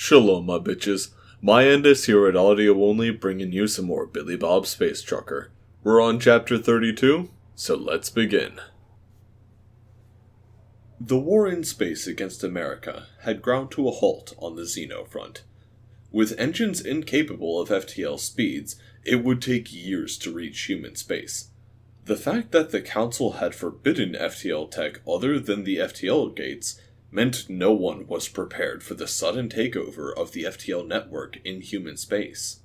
Shalom, my bitches. My Endis here at Audio Only, bringing you some more Billy Bob Space Trucker. We're on chapter 32, so let's begin. The war in space against America had ground to a halt on the Xeno front. With engines incapable of FTL speeds, it would take years to reach human space. The fact that the Council had forbidden FTL tech other than the FTL gates meant no one was prepared for the sudden takeover of the FTL network in human space.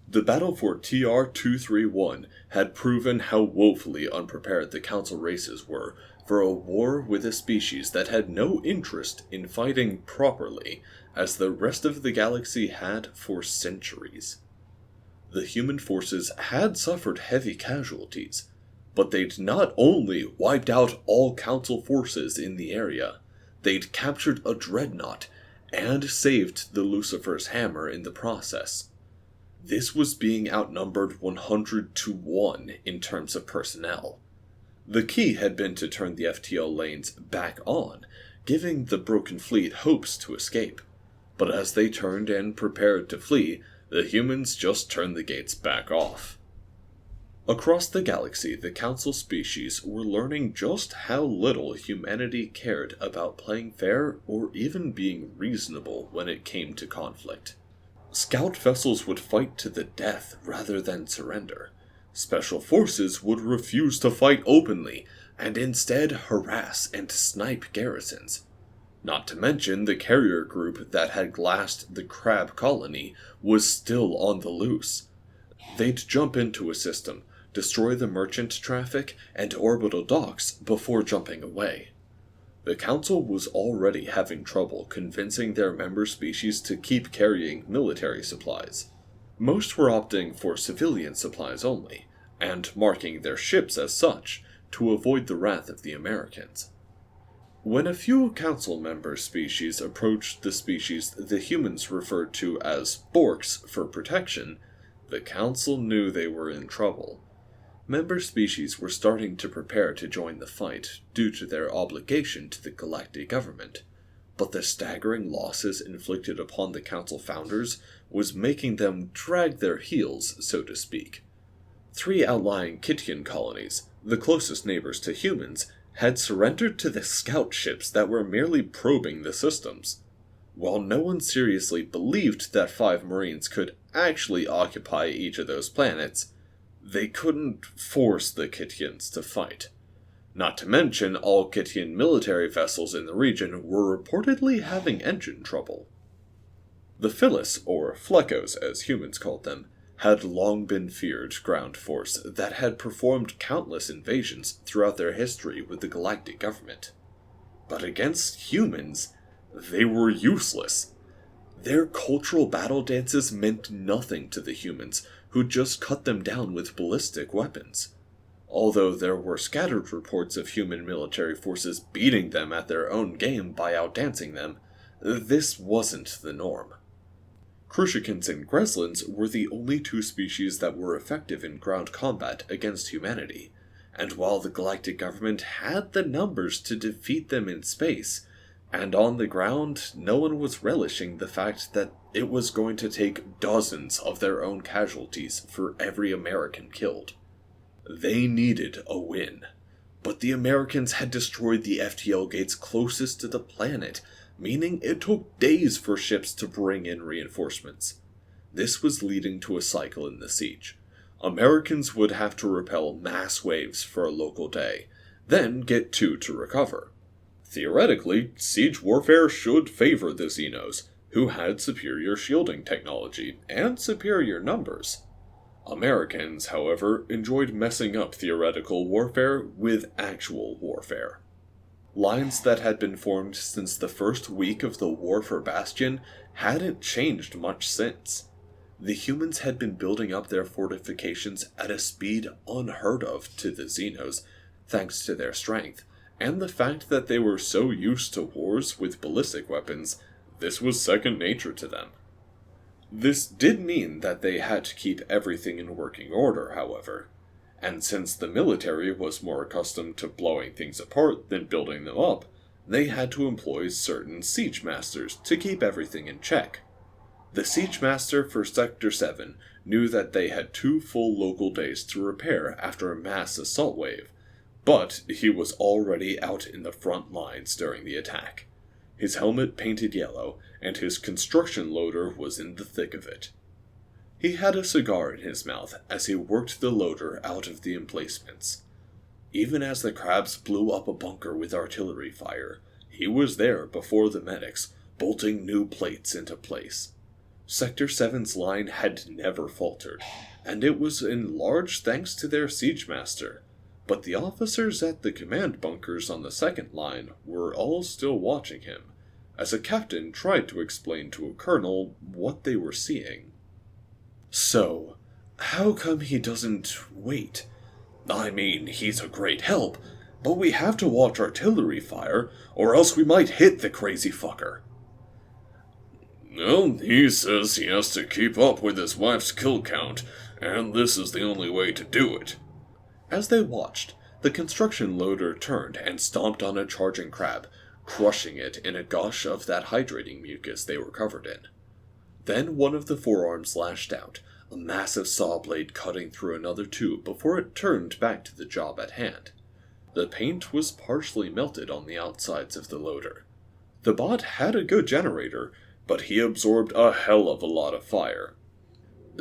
The battle for TR-231 had proven how woefully unprepared the Council races were for a war with a species that had no interest in fighting properly, as the rest of the galaxy had for centuries. The human forces had suffered heavy casualties, but they'd not only wiped out all Council forces in the area, they'd captured a dreadnought and saved the Lucifer's hammer in the process. This was being outnumbered 100 to 1 in terms of personnel. The key had been to turn the FTL lanes back on, giving the broken fleet hopes to escape. But as they turned and prepared to flee, the humans just turned the gates back off. Across the galaxy, the Council species were learning just how little humanity cared about playing fair or even being reasonable when it came to conflict. Scout vessels would fight to the death rather than surrender. Special forces would refuse to fight openly, and instead harass and snipe garrisons. Not to mention the carrier group that had glassed the Crab colony was still on the loose. They'd jump into a system, destroy the merchant traffic and orbital docks before jumping away. The Council was already having trouble convincing their member species to keep carrying military supplies. Most were opting for civilian supplies only, and marking their ships as such to avoid the wrath of the Americans. When a few Council member species approached the species the humans referred to as Borks for protection, the Council knew they were in trouble. Member species were starting to prepare to join the fight due to their obligation to the galactic government, but the staggering losses inflicted upon the Council founders was making them drag their heels, so to speak. 3 outlying Kittian colonies, the closest neighbors to humans, had surrendered to the scout ships that were merely probing the systems. While no one seriously believed that 5 Marines could actually occupy each of those planets, they couldn't force the Kittians to fight. Not to mention, all Kittian military vessels in the region were reportedly having engine trouble. The Phyllis, or Fleckos as humans called them, had long been feared ground force that had performed countless invasions throughout their history with the galactic government. But against humans, they were useless. Their cultural battle dances meant nothing to the humans, who just cut them down with ballistic weapons. Although there were scattered reports of human military forces beating them at their own game by outdancing them, this wasn't the norm. Crucians and Greslins were the only 2 species that were effective in ground combat against humanity, and while the galactic government had the numbers to defeat them in space, and on the ground, no one was relishing the fact that it was going to take dozens of their own casualties for every American killed. They needed a win, but the Americans had destroyed the FTL gates closest to the planet, meaning it took days for ships to bring in reinforcements. This was leading to a cycle in the siege. Americans would have to repel mass waves for a local day, then get 2 to recover. Theoretically, siege warfare should favor the Xenos, who had superior shielding technology and superior numbers. Americans, however, enjoyed messing up theoretical warfare with actual warfare. Lines that had been formed since the first week of the War for Bastion hadn't changed much since. The humans had been building up their fortifications at a speed unheard of to the Xenos, thanks to their strength, and the fact that they were so used to wars with ballistic weapons, this was second nature to them. This did mean that they had to keep everything in working order, however, and since the military was more accustomed to blowing things apart than building them up, they had to employ certain siege masters to keep everything in check. The siege master for Sector 7 knew that they had 2 full local days to repair after a mass assault wave, but he was already out in the front lines during the attack. His helmet painted yellow, and his construction loader was in the thick of it. He had a cigar in his mouth as he worked the loader out of the emplacements. Even as the crabs blew up a bunker with artillery fire, he was there before the medics, bolting new plates into place. Sector 7's line had never faltered, and it was in large thanks to their siege master. But the officers at the command bunkers on the second line were all still watching him, as a captain tried to explain to a colonel what they were seeing. "So, how come he doesn't wait? I mean, he's a great help, but we have to watch artillery fire, or else we might hit the crazy fucker." "Well, he says he has to keep up with his wife's kill count, and this is the only way to do it." As they watched, the construction loader turned and stomped on a charging crab, crushing it in a gush of that hydrating mucus they were covered in. Then one of the forearms lashed out, a massive saw blade cutting through another tube before it turned back to the job at hand. The paint was partially melted on the outsides of the loader. The bot had a good generator, but he absorbed a hell of a lot of fire.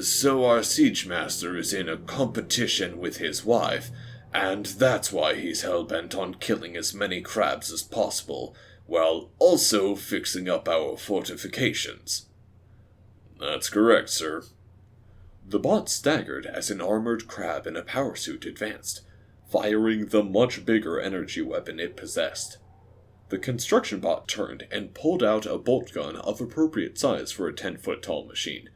"So our siege master is in a competition with his wife, and that's why he's hell-bent on killing as many crabs as possible, while also fixing up our fortifications." "That's correct, sir." The bot staggered as an armored crab in a power suit advanced, firing the much bigger energy weapon it possessed. The construction bot turned and pulled out a bolt gun of appropriate size for a 10-foot-tall machine.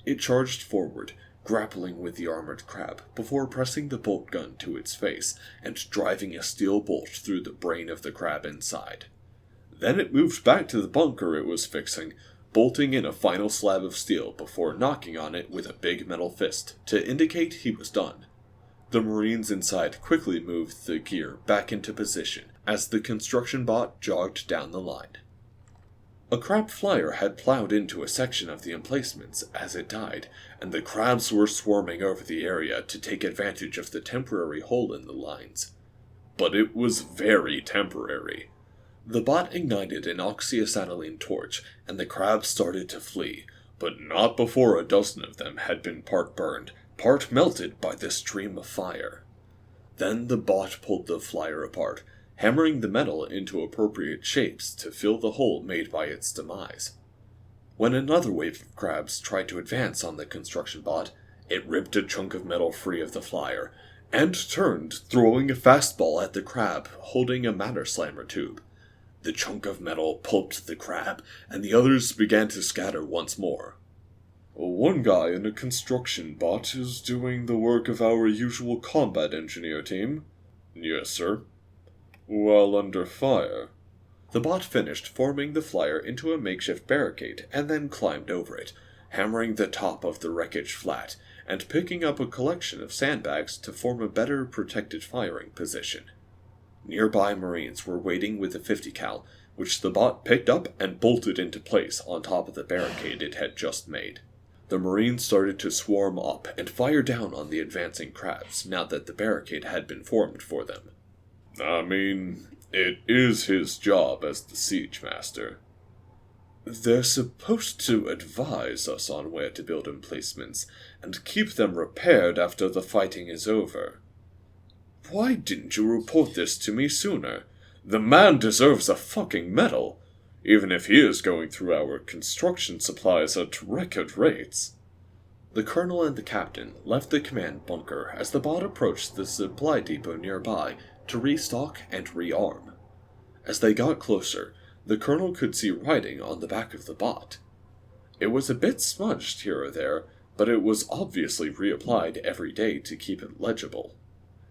It charged forward, grappling with the armored crab, before pressing the bolt gun to its face and driving a steel bolt through the brain of the crab inside. Then it moved back to the bunker it was fixing, bolting in a final slab of steel before knocking on it with a big metal fist to indicate he was done. The Marines inside quickly moved the gear back into position as the construction bot jogged down the line. A crab flyer had plowed into a section of the emplacements as it died, and the crabs were swarming over the area to take advantage of the temporary hole in the lines. But it was very temporary. The bot ignited an oxyacetylene torch, and the crabs started to flee, but not before a dozen of them had been part burned, part melted by the stream of fire. Then the bot pulled the flyer apart, hammering the metal into appropriate shapes to fill the hole made by its demise. When another wave of crabs tried to advance on the construction bot, it ripped a chunk of metal free of the flyer, and turned, throwing a fastball at the crab holding a matter slammer tube. The chunk of metal pulped the crab, and the others began to scatter once more. "One guy in a construction bot is doing the work of our usual combat engineer team." "Yes, sir." "While under fire." The bot finished forming the flyer into a makeshift barricade and then climbed over it, hammering the top of the wreckage flat and picking up a collection of sandbags to form a better protected firing position. Nearby Marines were waiting with a 50 cal, which the bot picked up and bolted into place on top of the barricade it had just made. The Marines started to swarm up and fire down on the advancing crabs now that the barricade had been formed for them. "I mean, it is his job as the siege master." "They're supposed to advise us on where to build emplacements and keep them repaired after the fighting is over." "Why didn't you report this to me sooner? The man deserves a fucking medal, even if he is going through our construction supplies at record rates." The colonel and the captain left the command bunker as the bot approached the supply depot nearby to restock and rearm. As they got closer, the colonel could see writing on the back of the bot. It was a bit smudged here or there, but it was obviously reapplied every day to keep it legible.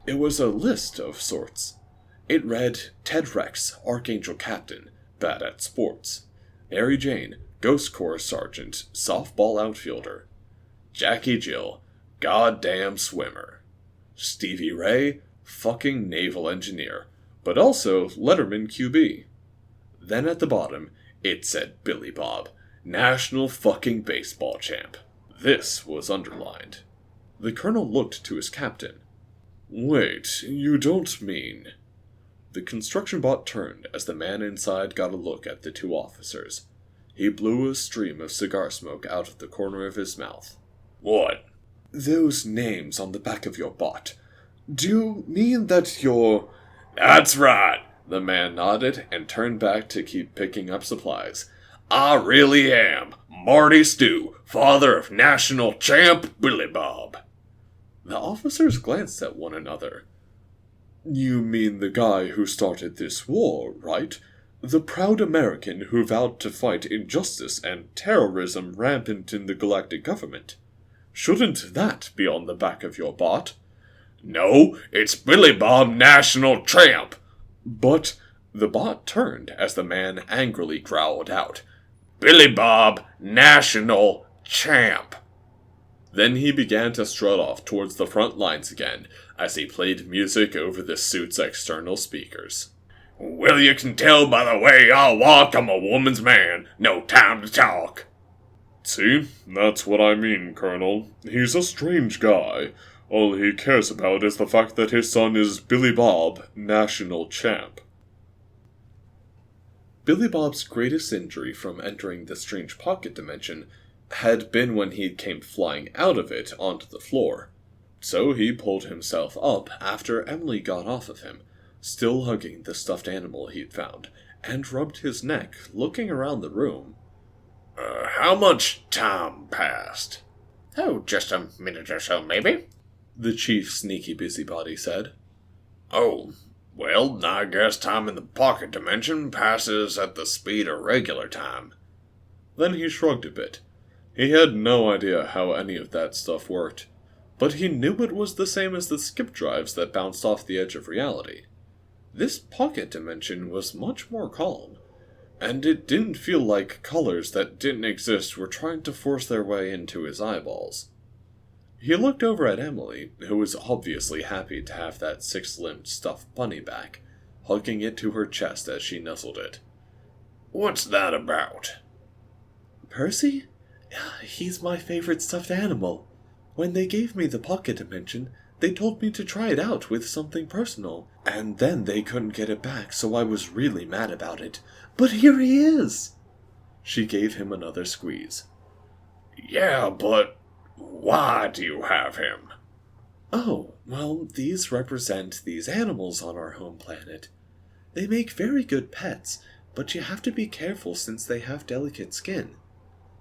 It was a list of sorts. It read, Ted Rex, Archangel Captain, bad at sports. Mary Jane, Ghost Corps Sergeant, softball outfielder. Jackie Jill, goddamn swimmer. Stevie Ray, fucking naval engineer, but also Letterman QB. Then at the bottom, it said Billy Bob, National fucking Baseball Champ. This was underlined. The colonel looked to his captain. Wait, you don't mean... The construction bot turned as the man inside got a look at the two officers. He blew a stream of cigar smoke out of the corner of his mouth. What? Those names on the back of your bot. Do you mean that you're... That's right, the man nodded and turned back to keep picking up supplies. I really am Marty Stew, father of National Champ Billy Bob. The officers glanced at one another. You mean the guy who started this war, right? The proud American who vowed to fight injustice and terrorism rampant in the galactic government. Shouldn't that be on the back of your bot? No, it's Billy Bob National Champ. But the bot turned as the man angrily growled out, Billy Bob National Champ. Then he began to strut off towards the front lines again, as he played music over the suit's external speakers. Well, you can tell by the way I walk I'm a woman's man. No time to talk. See, that's what I mean, Colonel. He's a strange guy. All he cares about is the fact that his son is Billy Bob, National Champ. Billy Bob's greatest injury from entering the strange pocket dimension had been when he came flying out of it onto the floor. So he pulled himself up after Emily got off of him, still hugging the stuffed animal he'd found, and rubbed his neck, looking around the room. How much time passed? Oh, just a minute or so, maybe, the chief sneaky busybody said. Oh, well, I guess time in the pocket dimension passes at the speed of regular time. Then he shrugged a bit. He had no idea how any of that stuff worked, but he knew it was the same as the skip drives that bounced off the edge of reality. This pocket dimension was much more calm, and it didn't feel like colors that didn't exist were trying to force their way into his eyeballs. He looked over at Emily, who was obviously happy to have that six-limbed stuffed bunny back, hugging it to her chest as she nuzzled it. What's that about? Percy? He's my favorite stuffed animal. When they gave me the pocket dimension, they told me to try it out with something personal, and then they couldn't get it back, so I was really mad about it. But here he is! She gave him another squeeze. Yeah, but why do you have him? Oh, well, these represent these animals on our home planet. They make very good pets, but you have to be careful since they have delicate skin.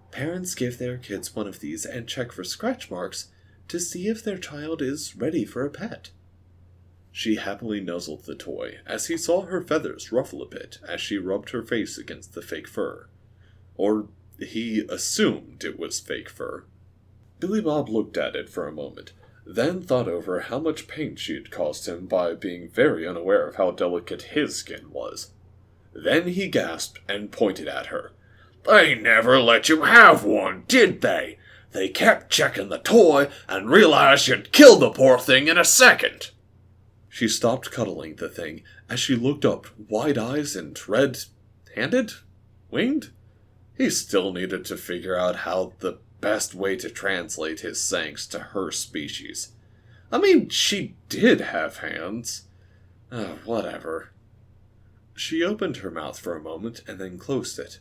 Parents give their kids one of these and check for scratch marks to see if their child is ready for a pet. She happily nuzzled the toy as he saw her feathers ruffle a bit as she rubbed her face against the fake fur. Or he assumed it was fake fur. Billy Bob looked at it for a moment, then thought over how much pain she had caused him by being very unaware of how delicate his skin was. Then he gasped and pointed at her. They never let you have one, did they? They kept checking the toy and realized you'd kill the poor thing in a second. She stopped cuddling the thing as she looked up, wide eyes and red-handed? Winged? He still needed to figure out how the best way to translate his sayings to her species. I mean, she did have hands. Whatever. She opened her mouth for a moment and then closed it.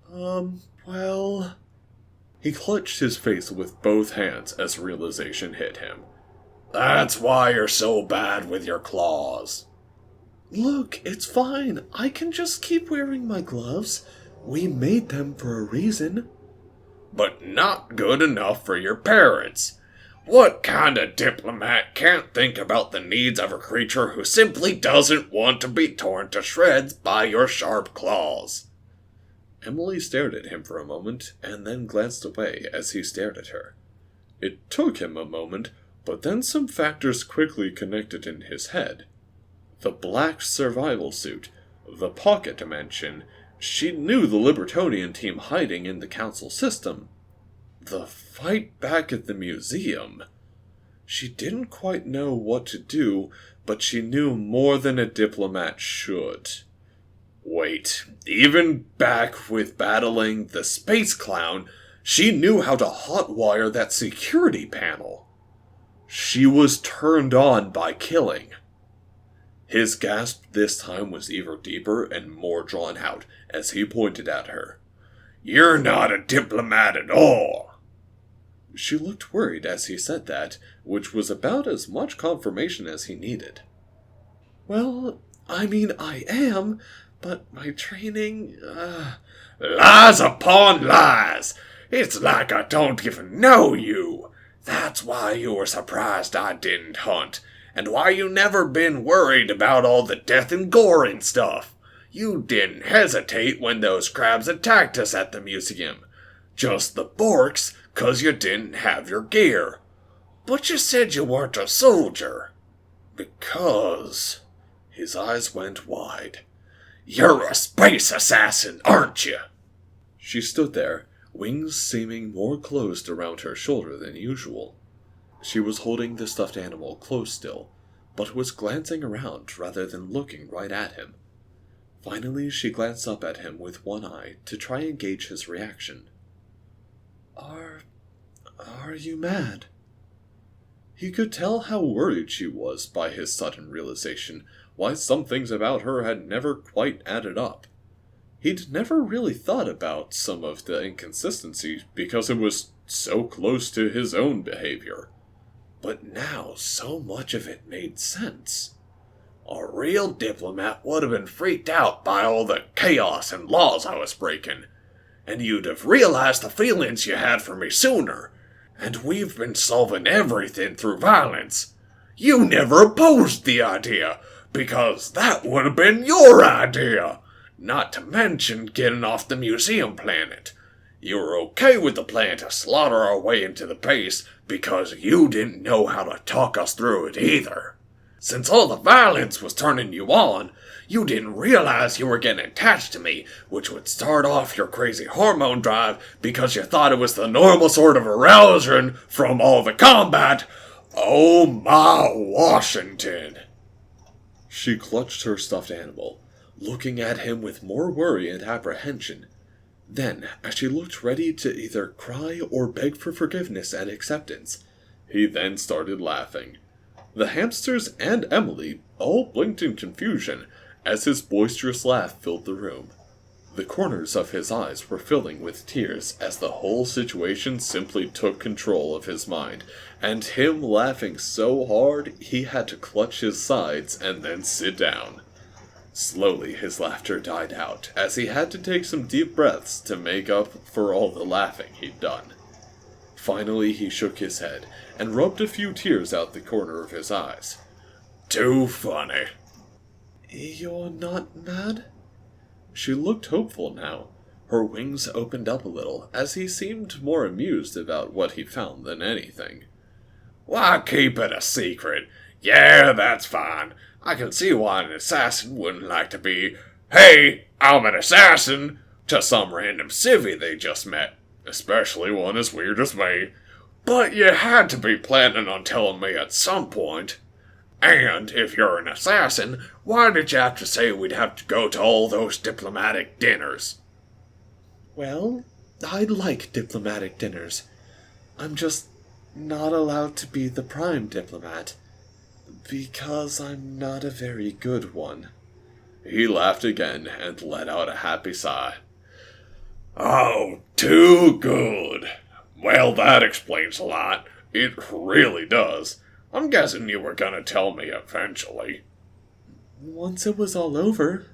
Well... He clutched his face with both hands as realization hit him. That's why you're so bad with your claws. Look, it's fine. I can just keep wearing my gloves. We made them for a reason. But not good enough for your parents. What kind of diplomat can't think about the needs of a creature who simply doesn't want to be torn to shreds by your sharp claws? Emily stared at him for a moment, and then glanced away as he stared at her. It took him a moment, but then some factors quickly connected in his head. The black survival suit, the pocket dimension, she knew the Libertonian team hiding in the council system. The fight back at the museum. She didn't quite know what to do, but she knew more than a diplomat should. Wait, even back with battling the space clown, she knew how to hotwire that security panel. She was turned on by killing. His gasp this time was even deeper and more drawn out as he pointed at her. "You're not a diplomat at all." She looked worried as he said that, which was about as much confirmation as he needed. "Well, I mean, I am, but my training, Lies upon lies! It's like I don't even know you! That's why you were surprised I didn't hunt, and why you never been worried about all the death and gore and stuff. You didn't hesitate when those crabs attacked us at the museum. Just the Borks, 'cause you didn't have your gear. But you said you weren't a soldier. Because..." His eyes went wide. "You're a space assassin, aren't you?" She stood there, wings seeming more closed around her shoulder than usual. She was holding the stuffed animal close still, but was glancing around rather than looking right at him. Finally, she glanced up at him with one eye to try and gauge his reaction. Are you mad?" He could tell how worried she was by his sudden realization why some things about her had never quite added up. He'd never really thought about some of the inconsistencies because it was so close to his own behavior. But now so much of it made sense. A real diplomat would have been freaked out by all the chaos and laws I was breaking, and you'd have realized the feelings you had for me sooner, and we've been solving everything through violence. You never opposed the idea, because that would have been your idea, not to mention getting off the museum planet. You were okay with the plan to slaughter our way into the base because you didn't know how to talk us through it either. Since all the violence was turning you on, you didn't realize you were getting attached to me, which would start off your crazy hormone drive because you thought it was the normal sort of arousal from all the combat. Oh my Washington!" She clutched her stuffed animal, looking at him with more worry and apprehension. Then, as she looked ready to either cry or beg for forgiveness and acceptance, he then started laughing. The hamsters and Emily all blinked in confusion as his boisterous laugh filled the room. The corners of his eyes were filling with tears as the whole situation simply took control of his mind, and him laughing so hard he had to clutch his sides and then sit down. Slowly his laughter died out as he had to take some deep breaths to make up for all the laughing he'd done. Finally he shook his head and rubbed a few tears out the corner of his eyes. "Too funny." "You're not mad?" She looked hopeful now. Her wings opened up a little as he seemed more amused about what he found than anything. "Why keep it a secret? Yeah, that's fine. I can see why an assassin wouldn't like to be, 'Hey, I'm an assassin,' to some random civvy they just met, especially one as weird as me. But you had to be planning on telling me at some point. And if you're an assassin, why did you have to say we'd have to go to all those diplomatic dinners?" "Well, I'd like diplomatic dinners. I'm just not allowed to be the prime diplomat, because I'm not a very good one." He laughed again and let out a happy sigh. "Oh, too good. Well, that explains a lot. It really does. I'm guessing you were gonna tell me eventually." "Once it was all over."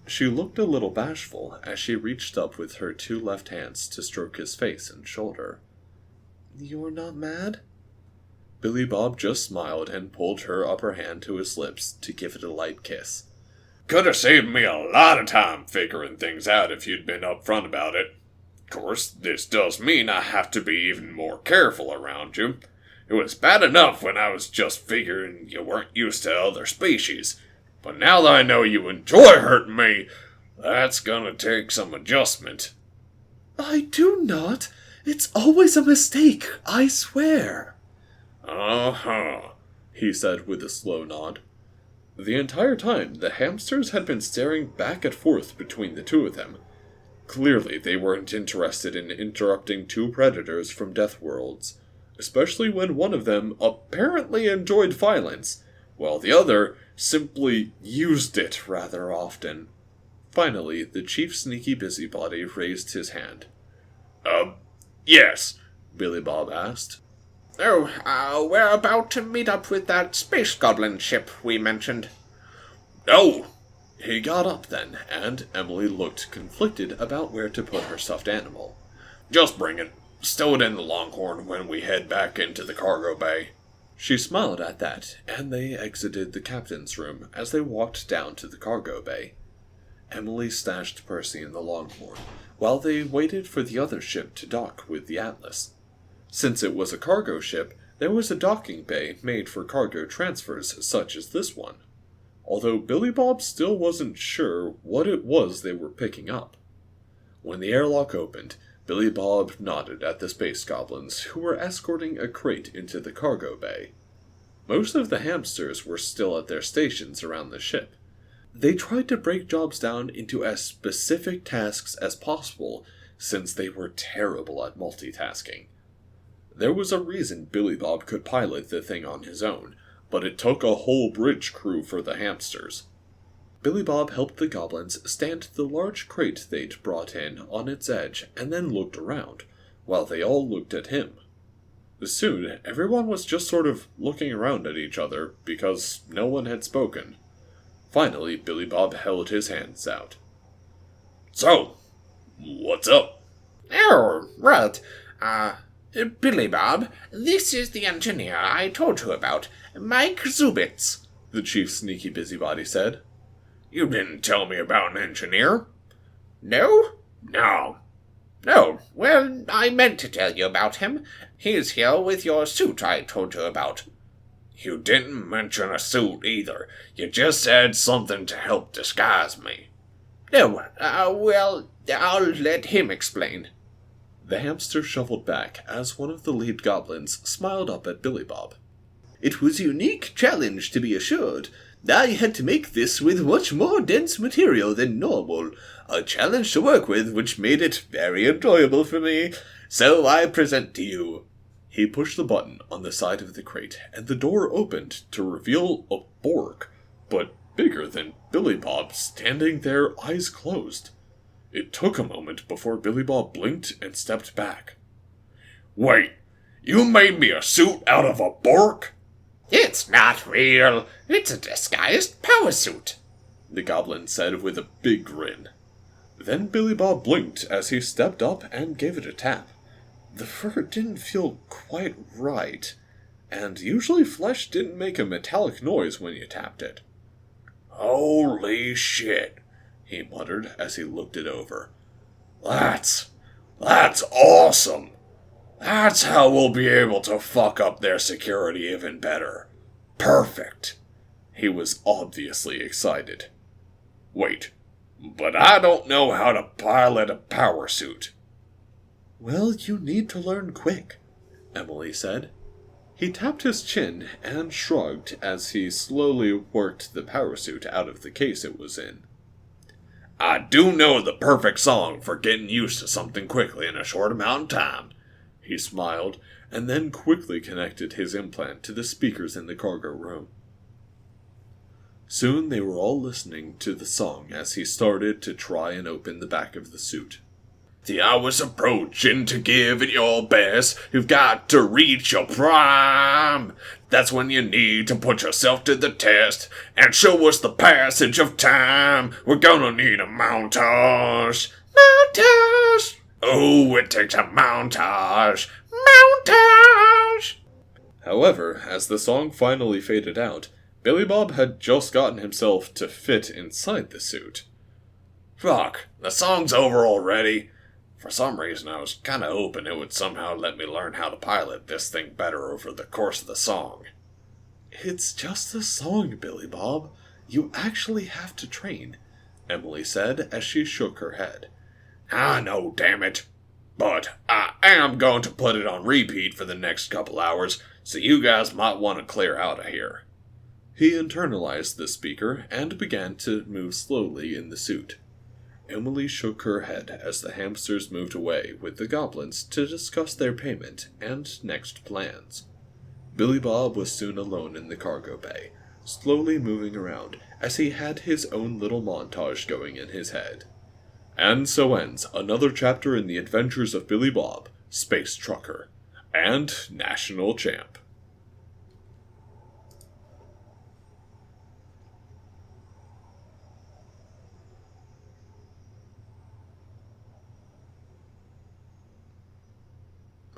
She looked a little bashful as she reached up with her two left hands to stroke his face and shoulder. "You're not mad?" Billy Bob just smiled and pulled her upper hand to his lips to give it a light kiss. "Could have saved me a lot of time figuring things out if you'd been upfront about it. Of course, this does mean I have to be even more careful around you. It was bad enough when I was just figuring you weren't used to other species, but now that I know you enjoy hurting me, that's gonna take some adjustment." "I do not. It's always a mistake, I swear." "Uh-huh," he said with a slow nod. The entire time, the hamsters had been staring back and forth between the two of them. Clearly, they weren't interested in interrupting two predators from death worlds, especially when one of them apparently enjoyed violence, while the other simply used it rather often. Finally, the chief sneaky busybody raised his hand. Yes, Billy Bob asked. We're about to meet up with that space goblin ship we mentioned. Oh! He got up then, and Emily looked conflicted about where to put her stuffed animal. Just bring it. Stow it in the Longhorn when we head back into the cargo bay. She smiled at that, and they exited the captain's room as they walked down to the cargo bay. Emily stashed Percy in the Longhorn, while they waited for the other ship to dock with the Atlas. Since it was a cargo ship, there was a docking bay made for cargo transfers such as this one, although Billy Bob still wasn't sure what it was they were picking up. When the airlock opened, Billy Bob nodded at the space goblins who were escorting a crate into the cargo bay. Most of the hamsters were still at their stations around the ship. They tried to break jobs down into as specific tasks as possible, since they were terrible at multitasking. There was a reason Billy Bob could pilot the thing on his own, but it took a whole bridge crew for the hamsters. Billy Bob helped the goblins stand the large crate they'd brought in on its edge and then looked around, while they all looked at him. Soon, everyone was just sort of looking around at each other because no one had spoken. Finally, Billy Bob held his hands out. So, what's up? Oh, right. Billy Bob, this is the engineer I told you about, Mike Zubitz, the chief sneaky busybody said. You didn't tell me about an engineer. No? No. No, well, I meant to tell you about him. He's here with your suit I told you about. You didn't mention a suit either. You just said something to help disguise me. No, well, I'll let him explain. The hamster shuffled back as one of the lead goblins smiled up at Billy Bob. It was a unique challenge, to be assured. I had to make this with much more dense material than normal. A challenge to work with which made it very enjoyable for me. So I present to you. He pushed the button on the side of the crate, and the door opened to reveal a Borg, but bigger than Billy Bob, standing there, eyes closed. It took a moment before Billy Bob blinked and stepped back. Wait, you made me a suit out of a Borg? It's not real. It's a disguised power suit, the goblin said with a big grin. Then Billy Bob blinked as he stepped up and gave it a tap. The fur didn't feel quite right, and usually flesh didn't make a metallic noise when you tapped it. Holy shit, he muttered as he looked it over. That's awesome. That's how we'll be able to fuck up their security even better. Perfect. He was obviously excited. Wait, but I don't know how to pilot a power suit. Well, you need to learn quick, Emily said. He tapped his chin and shrugged as he slowly worked the power suit out of the case it was in. I do know the perfect song for getting used to something quickly in a short amount of time. He smiled, and then quickly connected his implant to the speakers in the cargo room. Soon they were all listening to the song as he started to try and open the back of the suit. The hour's approaching to give it your best. You've got to reach your prime. That's when you need to put yourself to the test and show us the passage of time. We're gonna need a montage. Montage! Oh, it takes a montage. Montage! However, as the song finally faded out, Billy Bob had just gotten himself to fit inside the suit. Fuck, the song's over already. For some reason, I was kinda hoping it would somehow let me learn how to pilot this thing better over the course of the song. It's just a song, Billy Bob. You actually have to train, Emily said as she shook her head. I know, damn it. But I am going to put it on repeat for the next couple hours, so you guys might want to clear out of here. He internalized the speaker and began to move slowly in the suit. Emily shook her head as the hamsters moved away with the goblins to discuss their payment and next plans. Billy Bob was soon alone in the cargo bay, slowly moving around as he had his own little montage going in his head. And so ends another chapter in the adventures of Billy Bob, Space Trucker, and National Champ.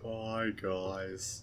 Bye, guys.